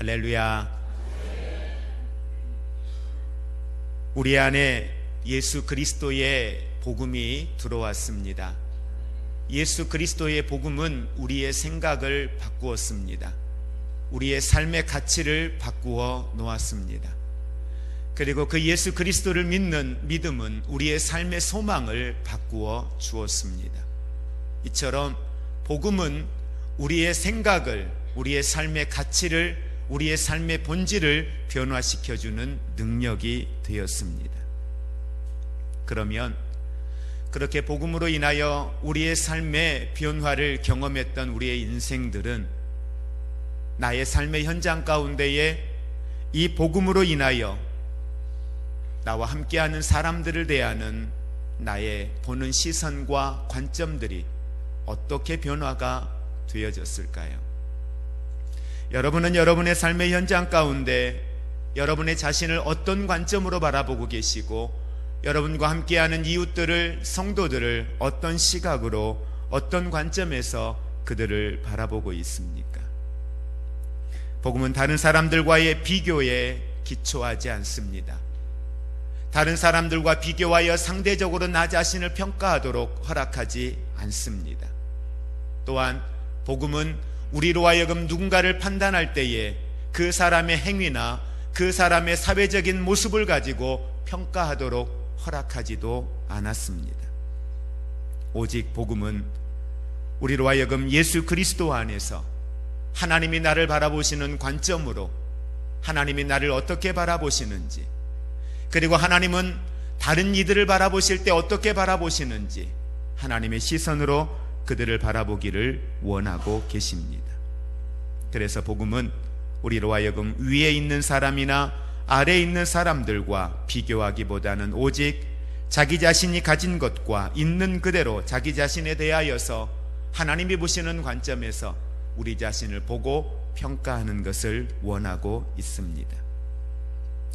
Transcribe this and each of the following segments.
할렐루야. 우리 안에 예수 그리스도의 복음이 들어왔습니다. 예수 그리스도의 복음은 우리의 생각을 바꾸었습니다. 우리의 삶의 가치를 바꾸어 놓았습니다. 그리고 그 예수 그리스도를 믿는 믿음은 우리의 삶의 소망을 바꾸어 주었습니다. 이처럼 복음은 우리의 생각을, 우리의 삶의 가치를, 우리의 삶의 본질을 변화시켜주는 능력이 되었습니다. 그러면 그렇게 복음으로 인하여 우리의 삶의 변화를 경험했던 우리의 인생들은 나의 삶의 현장 가운데에 이 복음으로 인하여 나와 함께하는 사람들을 대하는 나의 보는 시선과 관점들이 어떻게 변화가 되어졌을까요? 여러분은 여러분의 삶의 현장 가운데 여러분의 자신을 어떤 관점으로 바라보고 계시고, 여러분과 함께하는 이웃들을, 성도들을 어떤 시각으로, 어떤 관점에서 그들을 바라보고 있습니까? 복음은 다른 사람들과의 비교에 기초하지 않습니다. 다른 사람들과 비교하여 상대적으로 나 자신을 평가하도록 허락하지 않습니다. 또한 복음은 우리로 하여금 누군가를 판단할 때에 그 사람의 행위나 그 사람의 사회적인 모습을 가지고 평가하도록 허락하지도 않았습니다. 오직 복음은 우리로 하여금 예수 그리스도 안에서 하나님이 나를 바라보시는 관점으로, 하나님이 나를 어떻게 바라보시는지, 그리고 하나님은 다른 이들을 바라보실 때 어떻게 바라보시는지 하나님의 시선으로 그들을 바라보기를 원하고 계십니다. 그래서 복음은 우리로 하여금 위에 있는 사람이나 아래에 있는 사람들과 비교하기보다는 오직 자기 자신이 가진 것과 있는 그대로 자기 자신에 대하여서 하나님이 보시는 관점에서 우리 자신을 보고 평가하는 것을 원하고 있습니다.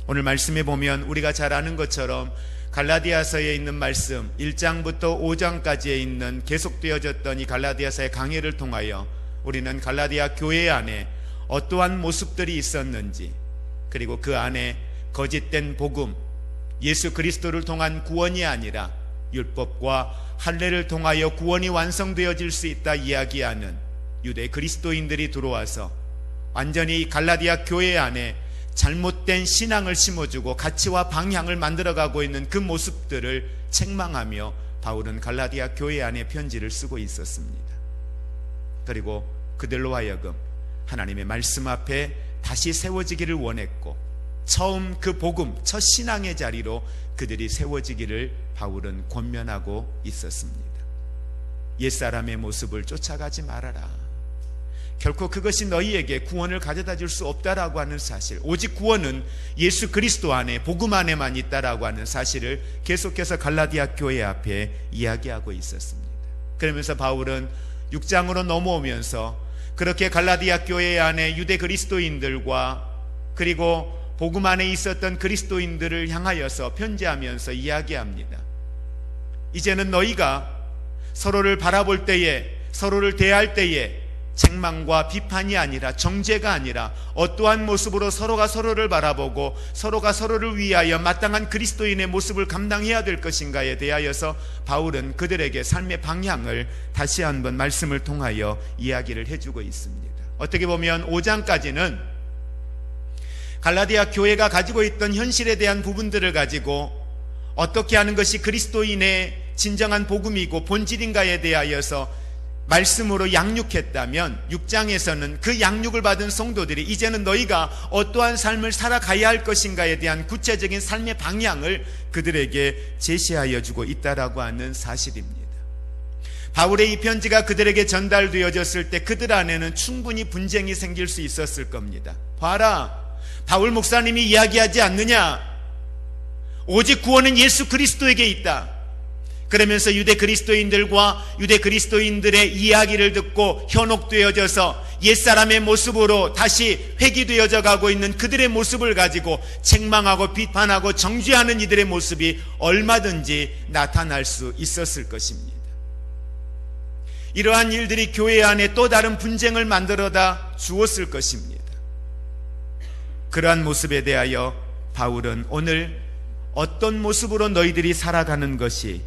오늘 말씀에 보면 우리가 잘 아는 것처럼 갈라디아서에 있는 말씀 1장부터 5장까지에 있는 계속되어졌던 이 갈라디아서의 강해를 통하여 우리는 갈라디아 교회 안에 어떠한 모습들이 있었는지, 그리고 그 안에 거짓된 복음, 예수 그리스도를 통한 구원이 아니라 율법과 할례를 통하여 구원이 완성되어질 수 있다 이야기하는 유대 그리스도인들이 들어와서 완전히 갈라디아 교회 안에 잘못된 신앙을 심어주고 가치와 방향을 만들어가고 있는 그 모습들을 책망하며 바울은 갈라디아 교회 안에 편지를 쓰고 있었습니다. 그리고 그들로 하여금 하나님의 말씀 앞에 다시 세워지기를 원했고, 처음 그 복음, 첫 신앙의 자리로 그들이 세워지기를 바울은 권면하고 있었습니다. 옛사람의 모습을 쫓아가지 말아라. 결코 그것이 너희에게 구원을 가져다 줄 수 없다라고 하는 사실, 오직 구원은 예수 그리스도 안에, 복음 안에만 있다라고 하는 사실을 계속해서 갈라디아 교회 앞에 이야기하고 있었습니다. 그러면서 바울은 6장으로 넘어오면서 그렇게 갈라디아 교회 안에 유대 그리스도인들과 그리고 복음 안에 있었던 그리스도인들을 향하여서 편지하면서 이야기합니다. 이제는 너희가 서로를 바라볼 때에, 서로를 대할 때에 책망과 비판이 아니라, 정죄가 아니라 어떠한 모습으로 서로가 서로를 바라보고 서로가 서로를 위하여 마땅한 그리스도인의 모습을 감당해야 될 것인가에 대하여서 바울은 그들에게 삶의 방향을 다시 한번 말씀을 통하여 이야기를 해주고 있습니다. 어떻게 보면 5장까지는 갈라디아 교회가 가지고 있던 현실에 대한 부분들을 가지고 어떻게 하는 것이 그리스도인의 진정한 복음이고 본질인가에 대하여서 말씀으로 양육했다면, 6장에서는 그 양육을 받은 성도들이 이제는 너희가 어떠한 삶을 살아가야 할 것인가에 대한 구체적인 삶의 방향을 그들에게 제시하여 주고 있다라고 하는 사실입니다. 바울의 이 편지가 그들에게 전달되어졌을 때 그들 안에는 충분히 분쟁이 생길 수 있었을 겁니다. 봐라, 바울 목사님이 이야기하지 않느냐? 오직 구원은 예수 그리스도에게 있다. 그러면서 유대 그리스도인들과 유대 그리스도인들의 이야기를 듣고 현혹되어져서 옛사람의 모습으로 다시 회귀되어져 가고 있는 그들의 모습을 가지고 책망하고 비판하고 정죄하는 이들의 모습이 얼마든지 나타날 수 있었을 것입니다. 이러한 일들이 교회 안에 또 다른 분쟁을 만들어다 주었을 것입니다. 그러한 모습에 대하여 바울은 오늘 어떤 모습으로 너희들이 살아가는 것이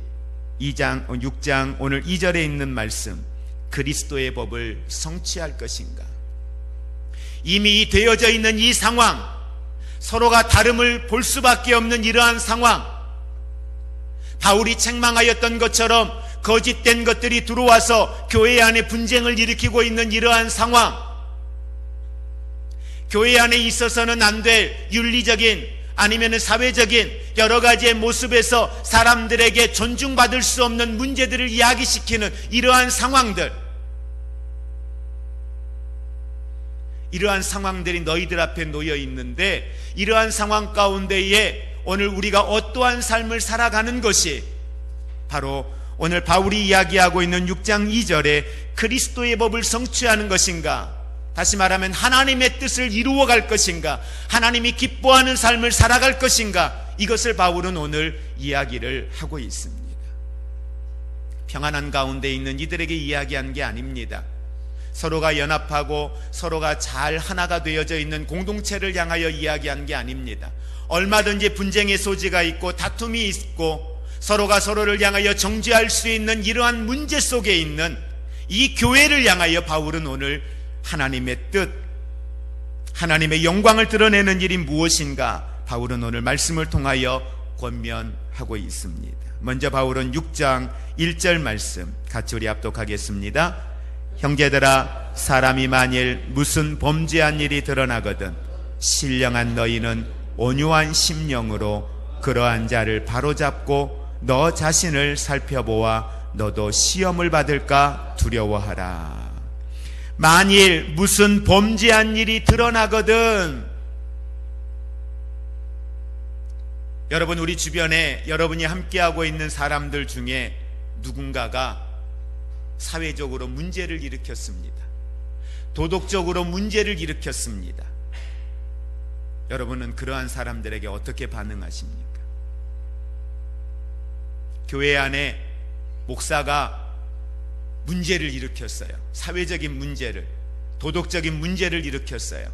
6장 오늘 2절에 있는 말씀 그리스도의 법을 성취할 것인가, 이미 되어져 있는 이 상황, 서로가 다름을 볼 수밖에 없는 이러한 상황, 바울이 책망하였던 것처럼 거짓된 것들이 들어와서 교회 안에 분쟁을 일으키고 있는 이러한 상황, 교회 안에 있어서는 안 될 윤리적인 아니면 사회적인 여러 가지의 모습에서 사람들에게 존중받을 수 없는 문제들을 이야기시키는 이러한 상황들, 이러한 상황들이 너희들 앞에 놓여 있는데, 이러한 상황 가운데에 오늘 우리가 어떠한 삶을 살아가는 것이 바로 오늘 바울이 이야기하고 있는 6장 2절에 그리스도의 법을 성취하는 것인가, 다시 말하면 하나님의 뜻을 이루어갈 것인가, 하나님이 기뻐하는 삶을 살아갈 것인가, 이것을 바울은 오늘 이야기를 하고 있습니다. 평안한 가운데 있는 이들에게 이야기한 게 아닙니다. 서로가 연합하고 서로가 잘 하나가 되어져 있는 공동체를 향하여 이야기한 게 아닙니다. 얼마든지 분쟁의 소지가 있고 다툼이 있고 서로가 서로를 향하여 정죄할 수 있는 이러한 문제 속에 있는 이 교회를 향하여 바울은 오늘 하나님의 뜻, 하나님의 영광을 드러내는 일이 무엇인가 바울은 오늘 말씀을 통하여 권면하고 있습니다. 먼저 바울은 6장 1절 말씀 같이 우리 합독하겠습니다. 형제들아, 사람이 만일 무슨 범죄한 일이 드러나거든 신령한 너희는 온유한 심령으로 그러한 자를 바로잡고 너 자신을 살펴보아 너도 시험을 받을까 두려워하라. 만일 무슨 범죄한 일이 드러나거든, 여러분, 우리 주변에 여러분이 함께하고 있는 사람들 중에 누군가가 사회적으로 문제를 일으켰습니다. 도덕적으로 문제를 일으켰습니다. 여러분은 그러한 사람들에게 어떻게 반응하십니까? 교회 안에 목사가 문제를 일으켰어요. 사회적인 문제를, 도덕적인 문제를 일으켰어요.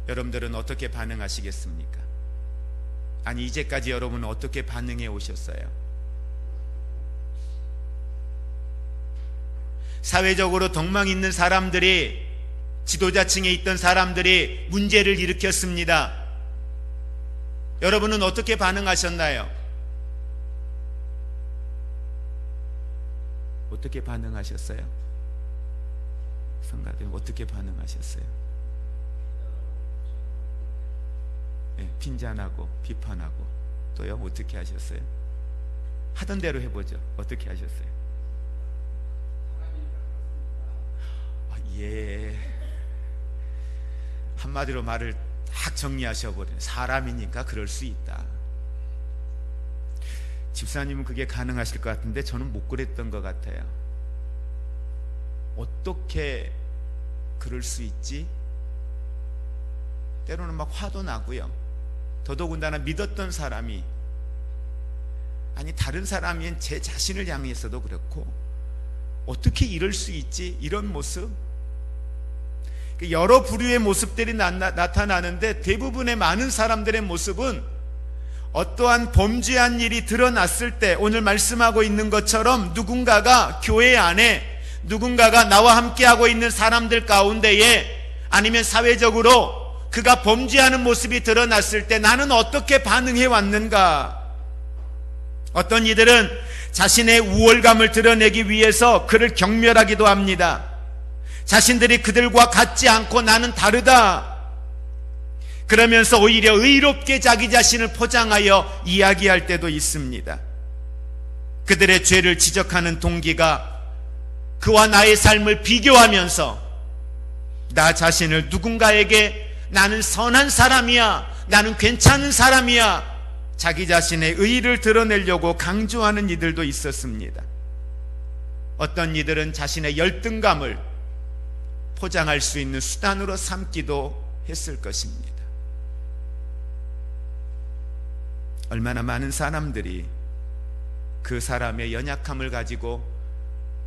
여러분들은 어떻게 반응하시겠습니까? 아니, 이제까지 여러분은 어떻게 반응해 오셨어요? 사회적으로 덕망 있는 사람들이, 지도자층에 있던 사람들이 문제를 일으켰습니다. 여러분은 어떻게 반응하셨나요? 어떻게 반응하셨어요? 성가대님 어떻게 반응하셨어요? 네, 핀잔하고 비판하고 또요? 어떻게 하셨어요? 하던 대로 해보죠. 어떻게 하셨어요? 예, 한마디로 말을 딱 정리하셔버려요. 사람이니까 그럴 수 있다. 집사님은 그게 가능하실 것 같은데 저는 못 그랬던 것 같아요. 어떻게 그럴 수 있지? 때로는 막 화도 나고요. 더더군다나 믿었던 사람이, 아니 다른 사람인 제 자신을 향해서도 그렇고 어떻게 이럴 수 있지? 이런 모습, 여러 부류의 모습들이 나타나는데 대부분의 많은 사람들의 모습은 어떠한 범죄한 일이 드러났을 때 오늘 말씀하고 있는 것처럼 누군가가 교회 안에, 누군가가 나와 함께하고 있는 사람들 가운데에, 아니면 사회적으로 그가 범죄하는 모습이 드러났을 때 나는 어떻게 반응해 왔는가? 어떤 이들은 자신의 우월감을 드러내기 위해서 그를 경멸하기도 합니다. 자신들이 그들과 같지 않고 나는 다르다, 그러면서 오히려 의롭게 자기 자신을 포장하여 이야기할 때도 있습니다. 그들의 죄를 지적하는 동기가 그와 나의 삶을 비교하면서 나 자신을 누군가에게 나는 선한 사람이야, 나는 괜찮은 사람이야, 자기 자신의 의의를 드러내려고 강조하는 이들도 있었습니다. 어떤 이들은 자신의 열등감을 포장할 수 있는 수단으로 삼기도 했을 것입니다. 얼마나 많은 사람들이 그 사람의 연약함을 가지고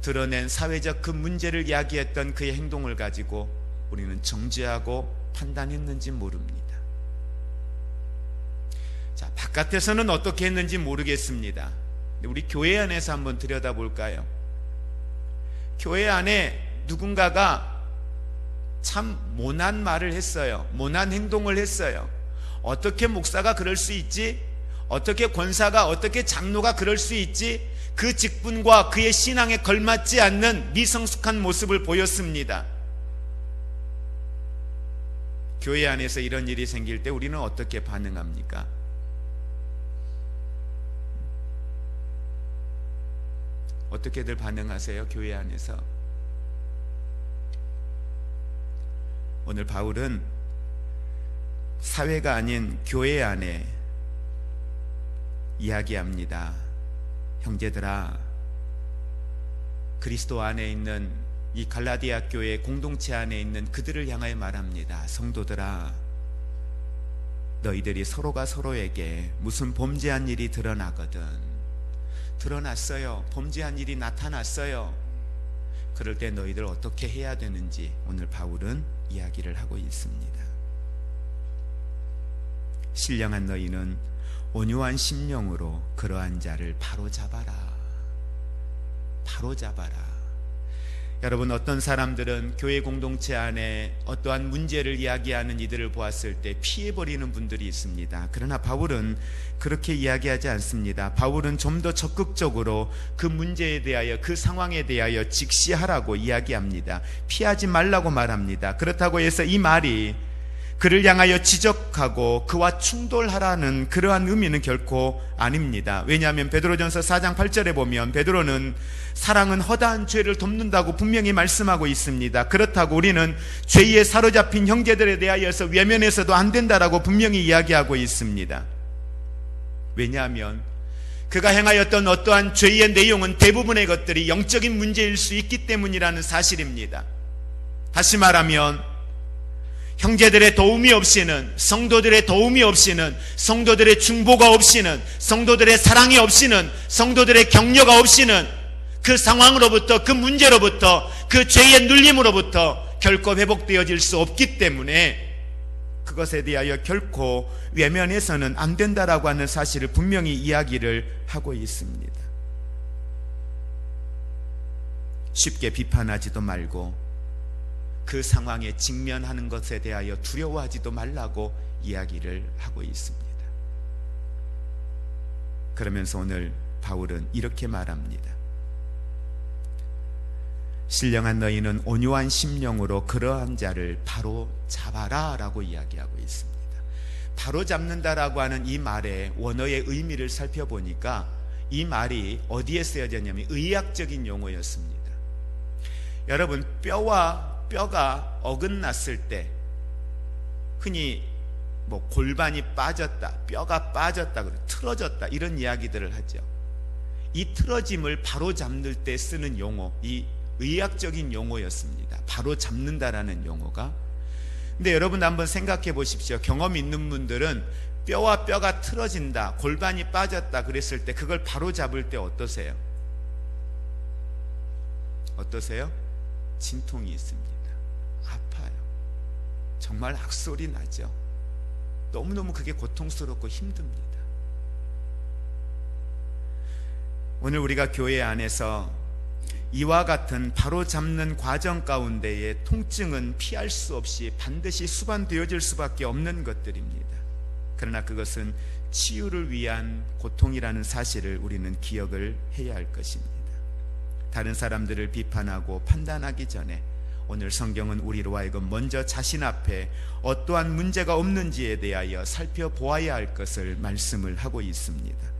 드러낸 사회적 그 문제를 이야기했던 그의 행동을 가지고 우리는 정죄하고 판단했는지 모릅니다. 자, 바깥에서는 어떻게 했는지 모르겠습니다. 우리 교회 안에서 한번 들여다볼까요? 교회 안에 누군가가 참 모난 말을 했어요. 모난 행동을 했어요. 어떻게 목사가 그럴 수 있지? 어떻게 권사가, 어떻게 장로가 그럴 수 있지? 그 직분과 그의 신앙에 걸맞지 않는 미성숙한 모습을 보였습니다. 교회 안에서 이런 일이 생길 때 우리는 어떻게 반응합니까? 어떻게들 반응하세요? 교회 안에서. 오늘 바울은 사회가 아닌 교회 안에 이야기합니다. 형제들아, 그리스도 안에 있는 이 갈라디아 교회 공동체 안에 있는 그들을 향하여 말합니다. 성도들아, 너희들이 서로가 서로에게 무슨 범죄한 일이 드러났어요. 범죄한 일이 나타났어요. 그럴 때 너희들 어떻게 해야 되는지 오늘 바울은 이야기를 하고 있습니다. 신령한 너희는 온유한 심령으로 그러한 자를 바로잡아라. 여러분, 어떤 사람들은 교회 공동체 안에 어떠한 문제를 이야기하는 이들을 보았을 때 피해버리는 분들이 있습니다. 그러나 바울은 그렇게 이야기하지 않습니다. 바울은 좀 더 적극적으로 그 문제에 대하여, 그 상황에 대하여 직시하라고 이야기합니다. 피하지 말라고 말합니다. 그렇다고 해서 이 말이 그를 향하여 지적하고 그와 충돌하라는 그러한 의미는 결코 아닙니다. 왜냐하면 베드로전서 4장 8절에 보면 베드로는 사랑은 허다한 죄를 덮는다고 분명히 말씀하고 있습니다. 그렇다고 우리는 죄에 사로잡힌 형제들에 대하여서 외면해서도 안 된다라고 분명히 이야기하고 있습니다. 왜냐하면 그가 행하였던 어떠한 죄의 내용은 대부분의 것들이 영적인 문제일 수 있기 때문이라는 사실입니다. 다시 말하면 형제들의 도움이 없이는, 성도들의 도움이 없이는, 성도들의 중보가 없이는, 성도들의 사랑이 없이는, 성도들의 격려가 없이는 그 상황으로부터, 그 문제로부터, 그 죄의 눌림으로부터 결코 회복되어질 수 없기 때문에 그것에 대하여 결코 외면해서는 안 된다라고 하는 사실을 분명히 이야기를 하고 있습니다. 쉽게 비판하지도 말고 그 상황에 직면하는 것에 대하여 두려워하지도 말라고 이야기를 하고 있습니다. 그러면서 오늘 바울은 이렇게 말합니다. 신령한 너희는 온유한 심령으로 그러한 자를 바로 잡아라 라고 이야기하고 있습니다. 바로 잡는다라고 하는 이 말의 원어의 의미를 살펴보니까 이 말이 어디에 쓰여졌냐면 의학적인 용어였습니다. 여러분, 뼈가 어긋났을 때 흔히 골반이 빠졌다, 뼈가 빠졌다, 틀어졌다 이런 이야기들을 하죠. 이 틀어짐을 바로 잡는 때 쓰는 용어, 이 의학적인 용어였습니다. 바로 잡는다라는 용어가. 근데 여러분 한번 생각해 보십시오. 경험 있는 분들은 뼈와 뼈가 틀어진다, 골반이 빠졌다 그랬을 때 그걸 바로 잡을 때 어떠세요? 진통이 있습니다. 아파요. 정말 악소리 나죠. 너무너무 그게 고통스럽고 힘듭니다. 오늘 우리가 교회 안에서 이와 같은 바로 잡는 과정 가운데에 통증은 피할 수 없이 반드시 수반되어질 수밖에 없는 것들입니다. 그러나 그것은 치유를 위한 고통이라는 사실을 우리는 기억을 해야 할 것입니다. 다른 사람들을 비판하고 판단하기 전에 오늘 성경은 우리로 하여금 먼저 자신 앞에 어떠한 문제가 없는지에 대하여 살펴보아야 할 것을 말씀을 하고 있습니다.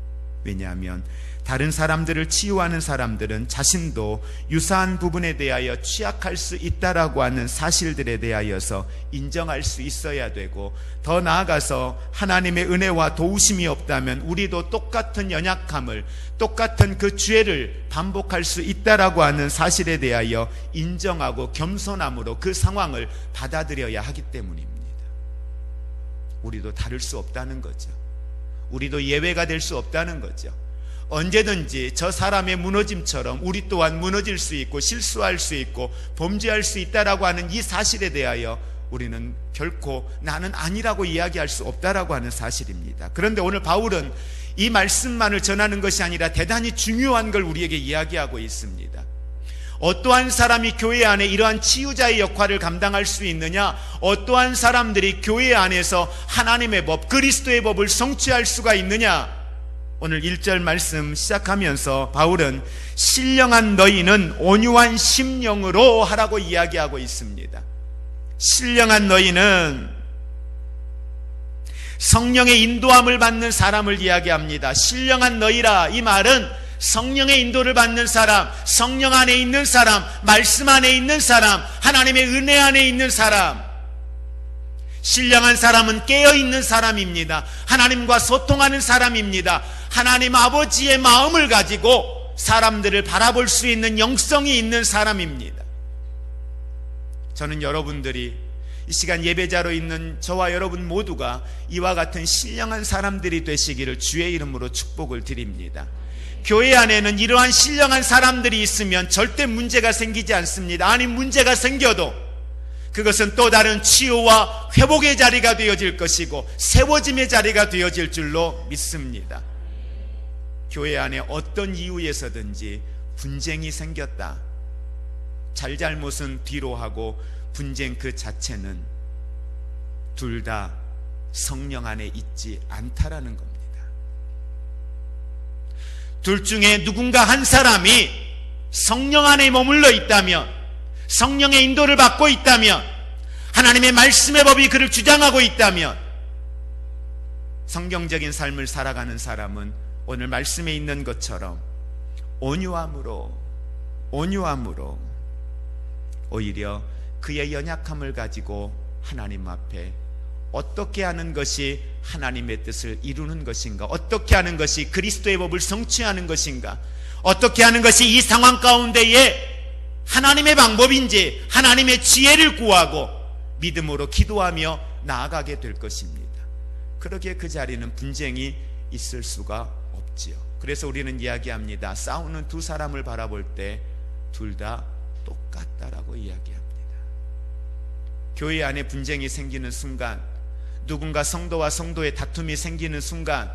왜냐하면 다른 사람들을 치유하는 사람들은 자신도 유사한 부분에 대하여 취약할 수 있다라고 하는 사실들에 대하여서 인정할 수 있어야 되고, 더 나아가서 하나님의 은혜와 도우심이 없다면 우리도 똑같은 연약함을, 똑같은 그 죄를 반복할 수 있다라고 하는 사실에 대하여 인정하고 겸손함으로 그 상황을 받아들여야 하기 때문입니다. 우리도 다를 수 없다는 거죠. 우리도 예외가 될 수 없다는 거죠. 언제든지 저 사람의 무너짐처럼 우리 또한 무너질 수 있고 실수할 수 있고 범죄할 수 있다라고 하는 이 사실에 대하여 우리는 결코 나는 아니라고 이야기할 수 없다라고 하는 사실입니다. 그런데 오늘 바울은 이 말씀만을 전하는 것이 아니라 대단히 중요한 걸 우리에게 이야기하고 있습니다. 어떠한 사람이 교회 안에 이러한 치유자의 역할을 감당할 수 있느냐? 어떠한 사람들이 교회 안에서 하나님의 법, 그리스도의 법을 성취할 수가 있느냐? 오늘 1절 말씀 시작하면서 바울은 신령한 너희는 온유한 심령으로 하라고 이야기하고 있습니다. 신령한 너희는 성령의 인도함을 받는 사람을 이야기합니다. 신령한 너희라, 이 말은 성령의 인도를 받는 사람, 성령 안에 있는 사람, 말씀 안에 있는 사람, 하나님의 은혜 안에 있는 사람. 신령한 사람은 깨어있는 사람입니다. 하나님과 소통하는 사람입니다. 하나님 아버지의 마음을 가지고 사람들을 바라볼 수 있는 영성이 있는 사람입니다. 저는 여러분들이 이 시간 예배자로 있는 저와 여러분 모두가 이와 같은 신령한 사람들이 되시기를 주의 이름으로 축복을 드립니다. 교회 안에는 이러한 신령한 사람들이 있으면 절대 문제가 생기지 않습니다. 아니, 문제가 생겨도 그것은 또 다른 치유와 회복의 자리가 되어질 것이고 세워짐의 자리가 되어질 줄로 믿습니다. 교회 안에 어떤 이유에서든지 분쟁이 생겼다, 잘잘못은 뒤로 하고 분쟁 그 자체는 둘 다 성령 안에 있지 않다라는 겁니다. 둘 중에 누군가 한 사람이 성령 안에 머물러 있다면, 성령의 인도를 받고 있다면, 하나님의 말씀의 법이 그를 주장하고 있다면, 성경적인 삶을 살아가는 사람은 오늘 말씀에 있는 것처럼 온유함으로 오히려 그의 연약함을 가지고 하나님 앞에 어떻게 하는 것이 하나님의 뜻을 이루는 것인가, 어떻게 하는 것이 그리스도의 법을 성취하는 것인가, 어떻게 하는 것이 이 상황 가운데에 하나님의 방법인지 하나님의 지혜를 구하고 믿음으로 기도하며 나아가게 될 것입니다. 그러기에 그 자리는 분쟁이 있을 수가 없지요. 그래서 우리는 이야기합니다. 싸우는 두 사람을 바라볼 때 둘 다 똑같다라고 이야기합니다. 교회 안에 분쟁이 생기는 순간, 누군가 성도와 성도의 다툼이 생기는 순간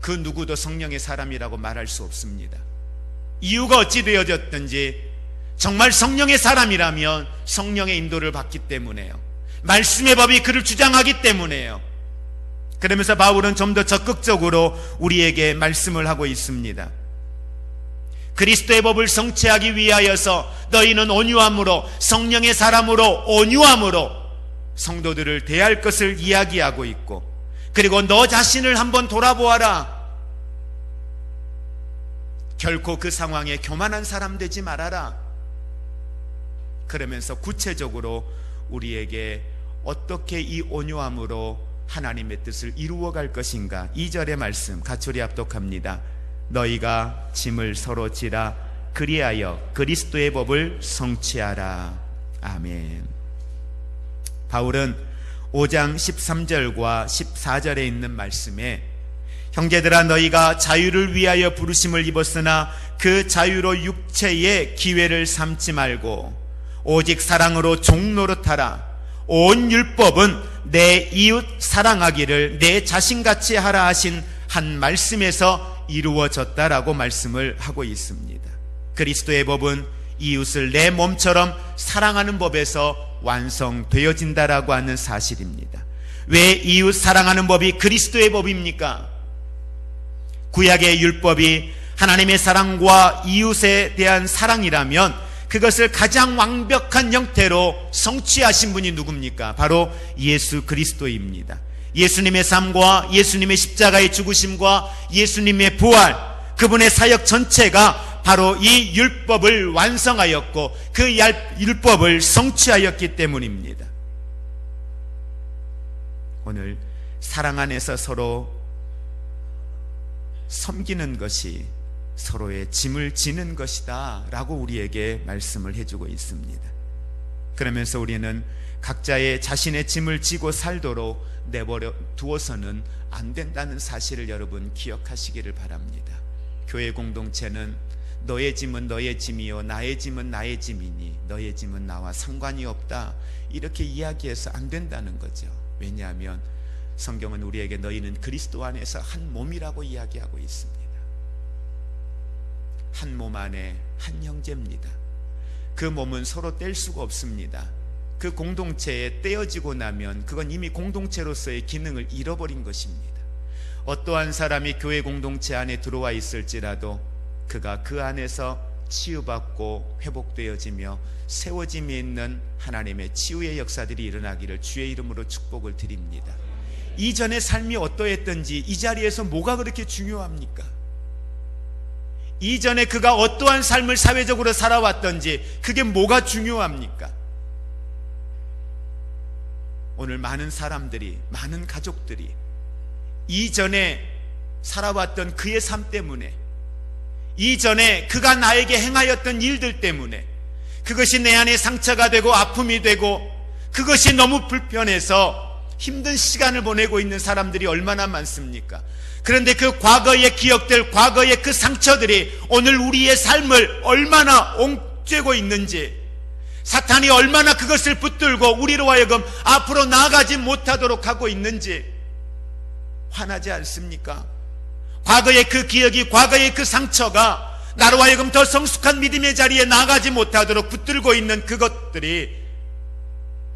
그 누구도 성령의 사람이라고 말할 수 없습니다. 이유가 어찌 되어졌든지 정말 성령의 사람이라면 성령의 인도를 받기 때문에요. 말씀의 법이 그를 주장하기 때문에요. 그러면서 바울은 좀 더 적극적으로 우리에게 말씀을 하고 있습니다. 그리스도의 법을 성취하기 위하여서 너희는 온유함으로, 성령의 사람으로 온유함으로 성도들을 대할 것을 이야기하고 있고, 그리고 너 자신을 한번 돌아보아라. 결코 그 상황에 교만한 사람 되지 말아라. 그러면서 구체적으로 우리에게 어떻게 이 온유함으로 하나님의 뜻을 이루어갈 것인가. 2절의 말씀 가초리 합독합니다. 너희가 짐을 서로 지라, 그리하여 그리스도의 법을 성취하라. 아멘. 바울은 5장 13절과 14절에 있는 말씀에 형제들아, 너희가 자유를 위하여 부르심을 입었으나 그 자유로 육체의 기회를 삼지 말고 오직 사랑으로 종노릇하라. 온 율법은 내 이웃 사랑하기를 내 자신같이 하라 하신 한 말씀에서 이루어졌다라고 말씀을 하고 있습니다. 그리스도의 법은 이웃을 내 몸처럼 사랑하는 법에서 완성되어진다라고 하는 사실입니다. 왜 이웃 사랑하는 법이 그리스도의 법입니까? 구약의 율법이 하나님의 사랑과 이웃에 대한 사랑이라면 그것을 가장 완벽한 형태로 성취하신 분이 누굽니까? 바로 예수 그리스도입니다. 예수님의 삶과 예수님의 십자가의 죽으심과 예수님의 부활, 그분의 사역 전체가 바로 이 율법을 완성하였고 그 율법을 성취하였기 때문입니다. 오늘 사랑 안에서 서로 섬기는 것이 서로의 짐을 지는 것이다 라고 우리에게 말씀을 해주고 있습니다. 그러면서 우리는 각자의 자신의 짐을 지고 살도록 내버려 두어서는 안 된다는 사실을 여러분 기억하시기를 바랍니다. 교회 공동체는 너의 짐은 너의 짐이요 나의 짐은 나의 짐이니 너의 짐은 나와 상관이 없다, 이렇게 이야기해서 안 된다는 거죠. 왜냐하면 성경은 우리에게 너희는 그리스도 안에서 한 몸이라고 이야기하고 있습니다. 한 몸 안에 한 형제입니다. 그 몸은 서로 뗄 수가 없습니다. 그 공동체에 떼어지고 나면 그건 이미 공동체로서의 기능을 잃어버린 것입니다. 어떠한 사람이 교회 공동체 안에 들어와 있을지라도 그가 그 안에서 치유받고 회복되어지며 세워짐이 있는 하나님의 치유의 역사들이 일어나기를 주의 이름으로 축복을 드립니다. 이전의 삶이 어떠했던지 이 자리에서 뭐가 그렇게 중요합니까? 이전에 그가 어떠한 삶을 사회적으로 살아왔던지 그게 뭐가 중요합니까? 오늘 많은 사람들이, 많은 가족들이 이전에 살아왔던 그의 삶 때문에, 이전에 그가 나에게 행하였던 일들 때문에 그것이 내 안에 상처가 되고 아픔이 되고 그것이 너무 불편해서 힘든 시간을 보내고 있는 사람들이 얼마나 많습니까? 그런데 그 과거의 기억들, 과거의 그 상처들이 오늘 우리의 삶을 얼마나 옹죄고 있는지, 사탄이 얼마나 그것을 붙들고 우리로 하여금 앞으로 나아가지 못하도록 하고 있는지 화나지 않습니까? 과거의 그 기억이, 과거의 그 상처가 나로 하여금 더 성숙한 믿음의 자리에 나아가지 못하도록 붙들고 있는 그것들이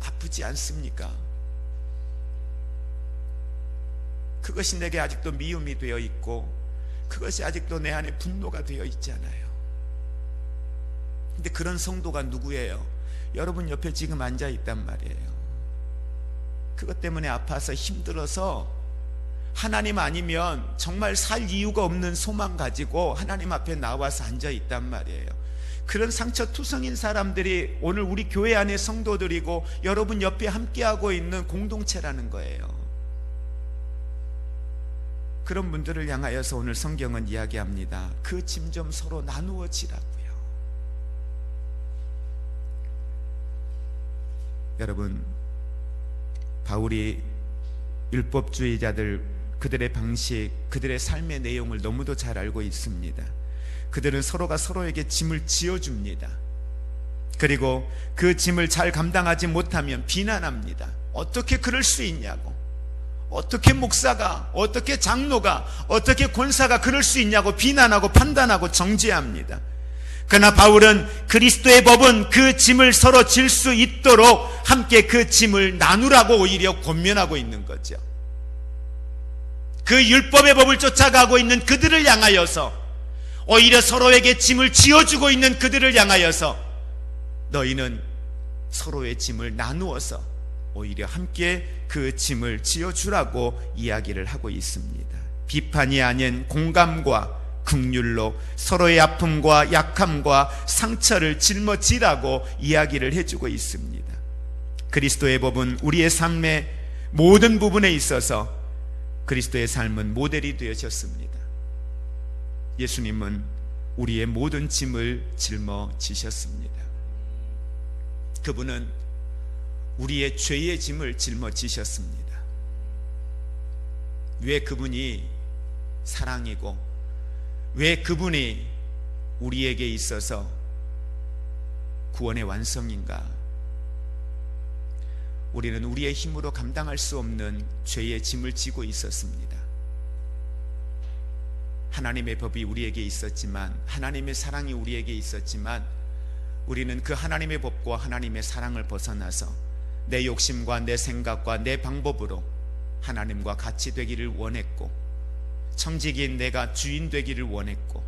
아프지 않습니까? 그것이 내게 아직도 미움이 되어 있고 그것이 아직도 내 안에 분노가 되어 있잖아요. 근데 그런 성도가 누구예요? 여러분 옆에 지금 앉아 있단 말이에요. 그것 때문에 아파서 힘들어서 하나님 아니면 정말 살 이유가 없는 소망 가지고 하나님 앞에 나와서 앉아 있단 말이에요. 그런 상처투성인 사람들이 오늘 우리 교회 안의 성도들이고 여러분 옆에 함께하고 있는 공동체라는 거예요. 그런 분들을 향하여서 오늘 성경은 이야기합니다. 그 짐 좀 서로 나누어 지라고요. 여러분, 바울이 율법주의자들, 그들의 방식, 그들의 삶의 내용을 너무도 잘 알고 있습니다. 그들은 서로가 서로에게 짐을 지어줍니다. 그리고 그 짐을 잘 감당하지 못하면 비난합니다. 어떻게 그럴 수 있냐고, 어떻게 목사가, 어떻게 장로가, 어떻게 권사가 그럴 수 있냐고 비난하고 판단하고 정죄합니다. 그러나 바울은 그리스도의 법은 그 짐을 서로 질 수 있도록 함께 그 짐을 나누라고 오히려 권면하고 있는 거죠. 그 율법의 법을 쫓아가고 있는 그들을 향하여서, 오히려 서로에게 짐을 지어주고 있는 그들을 향하여서 너희는 서로의 짐을 나누어서 오히려 함께 그 짐을 지어주라고 이야기를 하고 있습니다. 비판이 아닌 공감과 긍휼로 서로의 아픔과 약함과 상처를 짊어지라고 이야기를 해주고 있습니다. 그리스도의 법은 우리의 삶의 모든 부분에 있어서 그리스도의 삶은 모델이 되어졌습니다. 예수님은 우리의 모든 짐을 짊어지셨습니다. 그분은 우리의 죄의 짐을 짊어지셨습니다. 왜 그분이 사랑이고 왜 그분이 우리에게 있어서 구원의 완성인가? 우리는 우리의 힘으로 감당할 수 없는 죄의 짐을 지고 있었습니다. 하나님의 법이 우리에게 있었지만, 하나님의 사랑이 우리에게 있었지만, 우리는 그 하나님의 법과 하나님의 사랑을 벗어나서 내 욕심과 내 생각과 내 방법으로 하나님과 같이 되기를 원했고, 청지기인 내가 주인 되기를 원했고,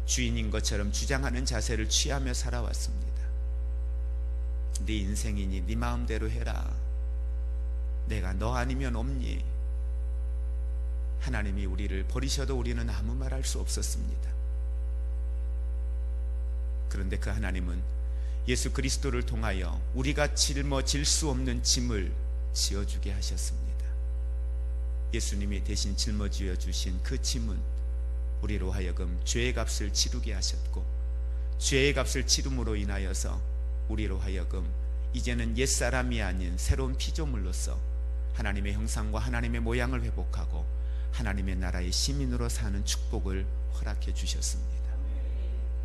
주인인 것처럼 주장하는 자세를 취하며 살아왔습니다. 네 인생이니 네 마음대로 해라, 내가 너 아니면 없니? 하나님이 우리를 버리셔도 우리는 아무 말 할 수 없었습니다. 그런데 그 하나님은 예수 그리스도를 통하여 우리가 짊어질 수 없는 짐을 지어주게 하셨습니다. 예수님이 대신 짊어지어 주신 그 짐은 우리로 하여금 죄의 값을 치르게 하셨고, 죄의 값을 치름으로 인하여서 우리로 하여금 이제는 옛사람이 아닌 새로운 피조물로서 하나님의 형상과 하나님의 모양을 회복하고 하나님의 나라의 시민으로 사는 축복을 허락해 주셨습니다.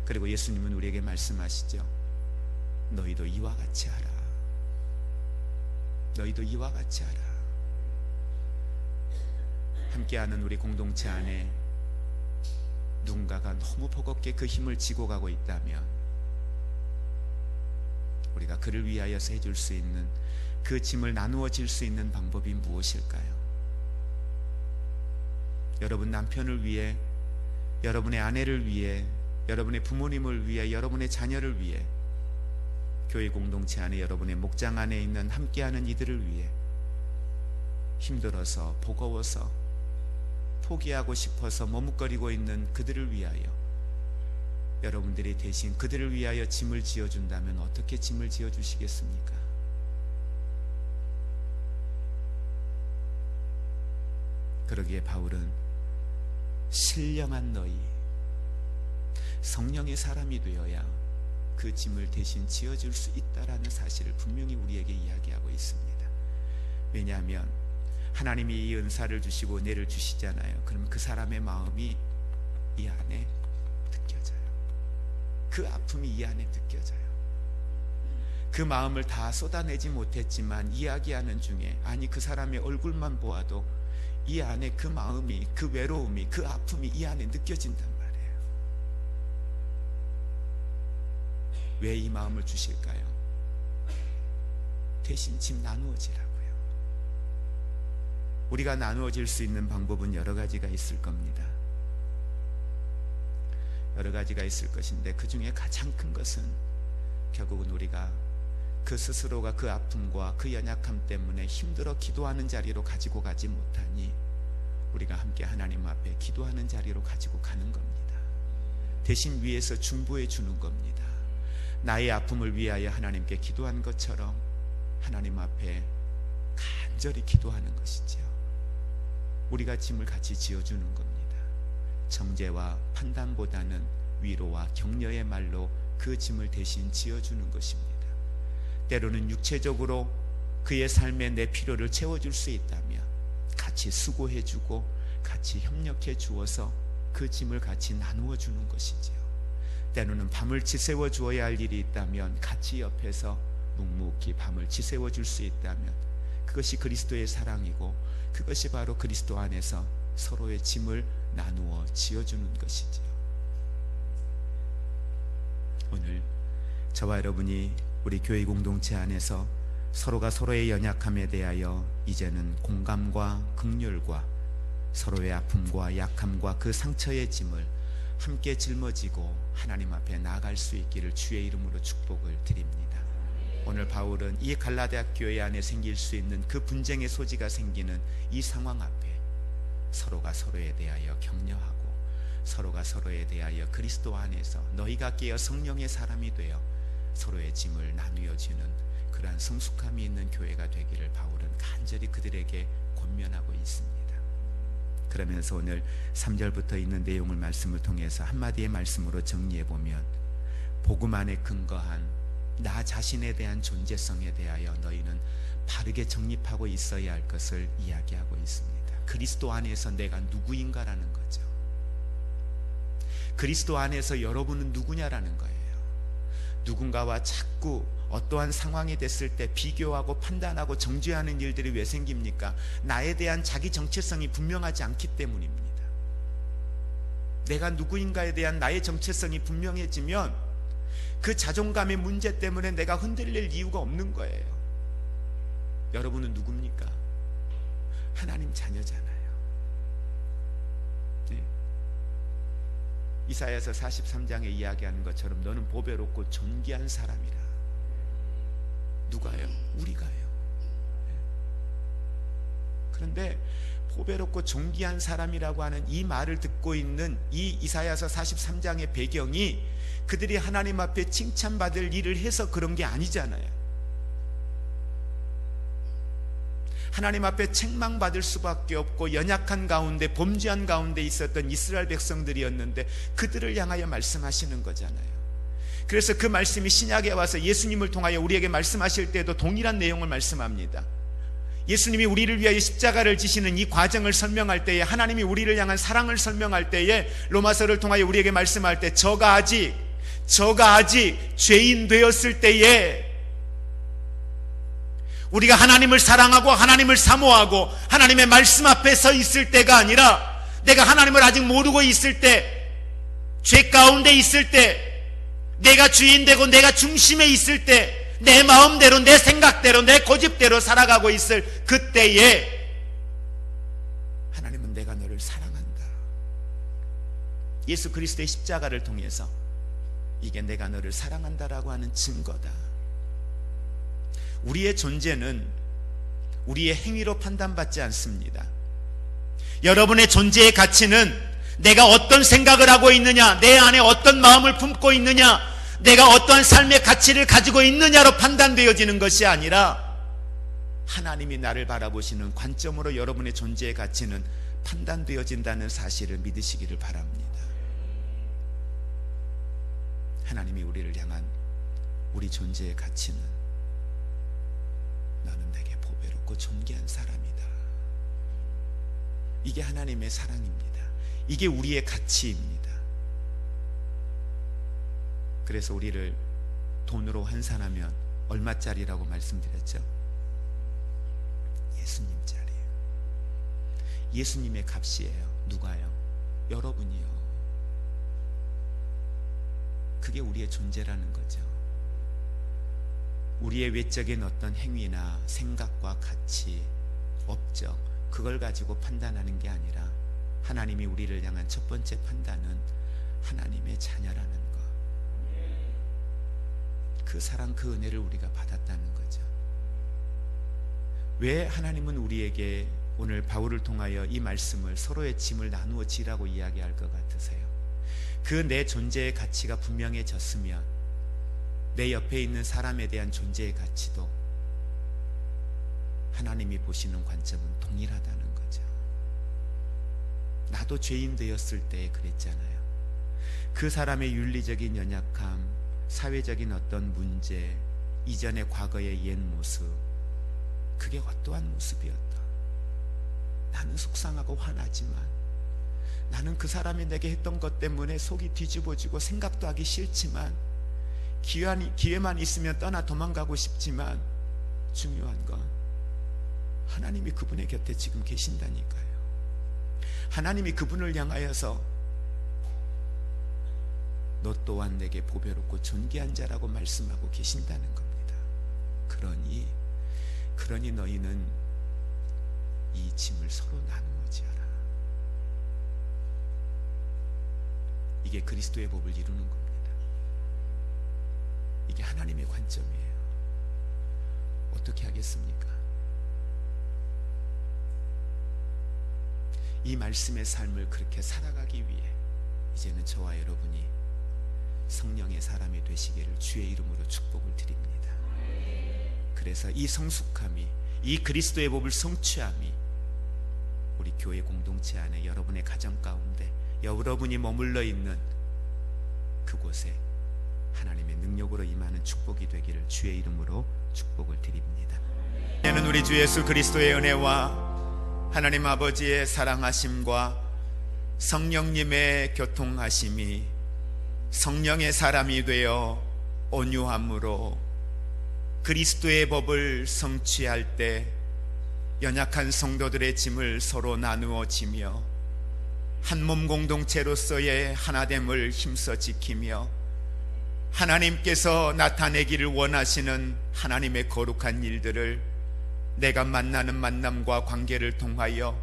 그리고 예수님은 우리에게 말씀하시죠. 너희도 이와 같이 하라. 너희도 이와 같이 하라. 함께하는 우리 공동체 안에 누군가가 너무 버겁게 그 힘을 지고 가고 있다면 우리가 그를 위하여서 해줄 수 있는 그 짐을 나누어 질 수 있는 방법이 무엇일까요? 여러분 남편을 위해, 여러분의 아내를 위해, 여러분의 부모님을 위해, 여러분의 자녀를 위해, 교회 공동체 안에 여러분의 목장 안에 있는 함께하는 이들을 위해 힘들어서 버거워서 포기하고 싶어서 머뭇거리고 있는 그들을 위하여 여러분들이 대신 그들을 위하여 짐을 지어준다면 어떻게 짐을 지어주시겠습니까? 그러기에 바울은 신령한 너희, 성령의 사람이 되어야 그 짐을 대신 지어줄 수 있다라는 사실을 분명히 우리에게 이야기하고 있습니다. 왜냐하면 하나님이 이 은사를 주시고 은혜를 주시잖아요. 그러면 그 사람의 마음이 이 안에 느껴져요. 그 아픔이 이 안에 느껴져요. 그 마음을 다 쏟아내지 못했지만 이야기하는 중에, 아니 그 사람의 얼굴만 보아도 이 안에 그 마음이, 그 외로움이, 그 아픔이 이 안에 느껴진단 말이에요. 왜 이 마음을 주실까요? 대신 짐 나누어지라고요. 우리가 나누어질 수 있는 방법은 여러 가지가 있을 겁니다. 여러 가지가 있을 것인데 그 중에 가장 큰 것은 결국은 우리가 그 스스로가 그 아픔과 그 연약함 때문에 힘들어 기도하는 자리로 가지고 가지 못하니 우리가 함께 하나님 앞에 기도하는 자리로 가지고 가는 겁니다. 대신 위에서 중보해 주는 겁니다. 나의 아픔을 위하여 하나님께 기도한 것처럼 하나님 앞에 간절히 기도하는 것이지요. 우리가 짐을 같이 지어주는 겁니다. 정죄와 판단보다는 위로와 격려의 말로 그 짐을 대신 지어주는 것입니다. 때로는 육체적으로 그의 삶에 내 필요를 채워줄 수 있다면 같이 수고해주고 같이 협력해 주어서 그 짐을 같이 나누어 주는 것이지요. 때로는 밤을 지새워 주어야 할 일이 있다면 같이 옆에서 묵묵히 밤을 지새워 줄 수 있다면 그것이 그리스도의 사랑이고 그것이 바로 그리스도 안에서 서로의 짐을 나누어 지어주는 것이지요. 오늘 저와 여러분이 우리 교회 공동체 안에서 서로가 서로의 연약함에 대하여 이제는 공감과 긍휼과 서로의 아픔과 약함과 그 상처의 짐을 함께 짊어지고 하나님 앞에 나아갈 수 있기를 주의 이름으로 축복을 드립니다. 오늘 바울은 이 갈라디아 교회 안에 생길 수 있는 그 분쟁의 소지가 생기는 이 상황 앞에 서로가 서로에 대하여 격려하고 서로가 서로에 대하여 그리스도 안에서 너희가 깨어 성령의 사람이 되어 서로의 짐을 나누어지는 그러한 성숙함이 있는 교회가 되기를 바울은 간절히 그들에게 권면하고 있습니다. 그러면서 오늘 3절부터 있는 내용을 말씀을 통해서 한마디의 말씀으로 정리해보면 복음 안에 근거한 나 자신에 대한 존재성에 대하여 너희는 바르게 정립하고 있어야 할 것을 이야기하고 있습니다. 그리스도 안에서 내가 누구인가라는 거죠. 그리스도 안에서 여러분은 누구냐라는 거예요. 누군가와 자꾸 어떠한 상황이 됐을 때 비교하고 판단하고 정죄하는 일들이 왜 생깁니까? 나에 대한 자기 정체성이 분명하지 않기 때문입니다. 내가 누구인가에 대한 나의 정체성이 분명해지면 그 자존감의 문제 때문에 내가 흔들릴 이유가 없는 거예요. 여러분은 누굽니까? 하나님 자녀잖아요. 네. 이사야서 43장에 이야기하는 것처럼 너는 보배롭고 존귀한 사람이라. 누가요? 우리가요. 네. 그런데 보배롭고 존귀한 사람이라고 하는 이 말을 듣고 있는 이 이사야서 43장의 배경이 그들이 하나님 앞에 칭찬받을 일을 해서 그런 게 아니잖아요. 하나님 앞에 책망받을 수밖에 없고 연약한 가운데 범죄한 가운데 있었던 이스라엘 백성들이었는데 그들을 향하여 말씀하시는 거잖아요. 그래서 그 말씀이 신약에 와서 예수님을 통하여 우리에게 말씀하실 때도 동일한 내용을 말씀합니다. 예수님이 우리를 위하여 십자가를 지시는 이 과정을 설명할 때에, 하나님이 우리를 향한 사랑을 설명할 때에 로마서를 통하여 우리에게 말씀할 때 저가 아직 저가 아직 죄인 되었을 때에 우리가 하나님을 사랑하고 하나님을 사모하고 하나님의 말씀 앞에 서 있을 때가 아니라 내가 하나님을 아직 모르고 있을 때, 죄 가운데 있을 때, 내가 주인 되고 내가 중심에 있을 때, 내 마음대로 내 생각대로 내 고집대로 살아가고 있을 그때에 하나님은 내가 너를 사랑한다. 예수 그리스도의 십자가를 통해서 이게 내가 너를 사랑한다라고 하는 증거다. 우리의 존재는 우리의 행위로 판단받지 않습니다. 여러분의 존재의 가치는 내가 어떤 생각을 하고 있느냐, 내 안에 어떤 마음을 품고 있느냐, 내가 어떠한 삶의 가치를 가지고 있느냐로 판단되어지는 것이 아니라 하나님이 나를 바라보시는 관점으로 여러분의 존재의 가치는 판단되어진다는 사실을 믿으시기를 바랍니다. 하나님이 우리를 향한 우리 존재의 가치는 너는 내게 보배롭고 존귀한 사람이다. 이게 하나님의 사랑입니다. 이게 우리의 가치입니다. 그래서 우리를 돈으로 환산하면 얼마짜리라고 말씀드렸죠? 예수님짜리예요. 예수님의 값이에요. 누가요? 여러분이요. 그게 우리의 존재라는 거죠. 우리의 외적인 어떤 행위나 생각과 가치, 업적, 그걸 가지고 판단하는 게 아니라 하나님이 우리를 향한 첫 번째 판단은 하나님의 자녀라는 것, 그 사랑, 그 은혜를 우리가 받았다는 거죠. 왜 하나님은 우리에게 오늘 바울을 통하여 이 말씀을 서로의 짐을 나누어 지라고 이야기할 것 같으세요? 그 내 존재의 가치가 분명해졌으면 내 옆에 있는 사람에 대한 존재의 가치도 하나님이 보시는 관점은 동일하다는 거죠. 나도 죄인 되었을 때 그랬잖아요. 그 사람의 윤리적인 연약함, 사회적인 어떤 문제, 이전의 과거의 옛 모습, 그게 어떠한 모습이었다. 나는 속상하고 화나지만, 나는 그 사람이 내게 했던 것 때문에 속이 뒤집어지고 생각도 하기 싫지만, 기회만 있으면 떠나 도망가고 싶지만, 중요한 건 하나님이 그분의 곁에 지금 계신다니까요. 하나님이 그분을 향하여서 너 또한 내게 보배롭고 존귀한 자라고 말씀하고 계신다는 겁니다. 그러니 너희는 이 짐을 서로 나누어 지어라. 이게 그리스도의 법을 이루는 겁니다. 이게 하나님의 관점이에요. 어떻게 하겠습니까? 이 말씀의 삶을 그렇게 살아가기 위해 이제는 저와 여러분이 성령의 사람이 되시기를 주의 이름으로 축복을 드립니다. 그래서 이 성숙함이, 이 그리스도의 법을 성취함이 우리 교회 공동체 안에, 여러분의 가정 가운데, 여러분이 머물러 있는 그곳에 하나님의 능력으로 임하는 축복이 되기를 주의 이름으로 축복을 드립니다. 이제는 우리 주 예수 그리스도의 은혜와 하나님 아버지의 사랑하심과 성령님의 교통하심이 성령의 사람이 되어 온유함으로 그리스도의 법을 성취할 때 연약한 성도들의 짐을 서로 나누어 지며 한 몸 공동체로서의 하나됨을 힘써 지키며 하나님께서 나타내기를 원하시는 하나님의 거룩한 일들을 내가 만나는 만남과 관계를 통하여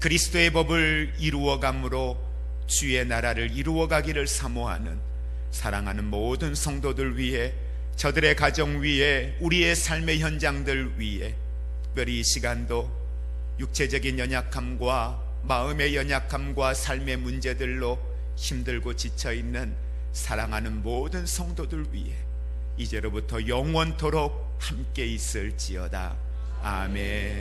그리스도의 법을 이루어감으로 주의 나라를 이루어가기를 사모하는 사랑하는 모든 성도들 위해, 저들의 가정 위에, 우리의 삶의 현장들 위에, 특별히 이 시간도 육체적인 연약함과 마음의 연약함과 삶의 문제들로 힘들고 지쳐있는 사랑하는 모든 성도들 위해 이제로부터 영원토록 함께 있을지어다. 아멘.